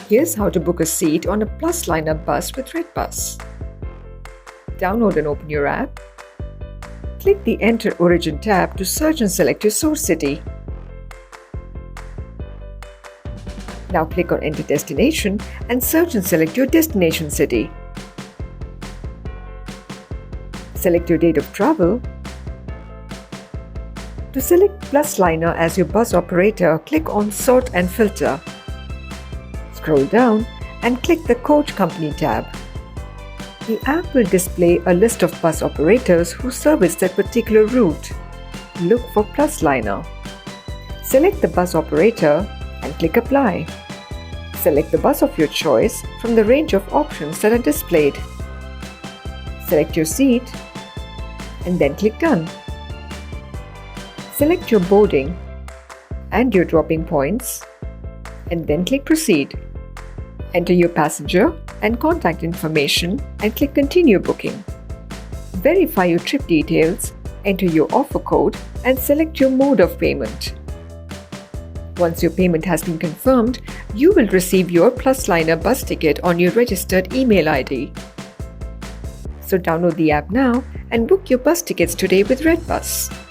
Here's how to book a seat on a Plusliner bus with redBus. Download and open your app. Click the Enter Origin tab to search and select your source city. Now click on Enter Destination and search and select your destination city. Select your date of travel. To select Plusliner as your bus operator, click on Sort and Filter. Scroll down and click the Coach Company tab. The app will display a list of bus operators who service that particular route. Look for Plusliner. Select the bus operator and click Apply. Select the bus of your choice from the range of options that are displayed. Select your seat and then click Done. Select your boarding and your dropping points and then click Proceed. Enter your passenger and contact information and click Continue Booking. Verify your trip details, enter your offer code and select your mode of payment. Once your payment has been confirmed, you will receive your Plusliner bus ticket on your registered email ID. So download the app now and book your bus tickets today with redBus.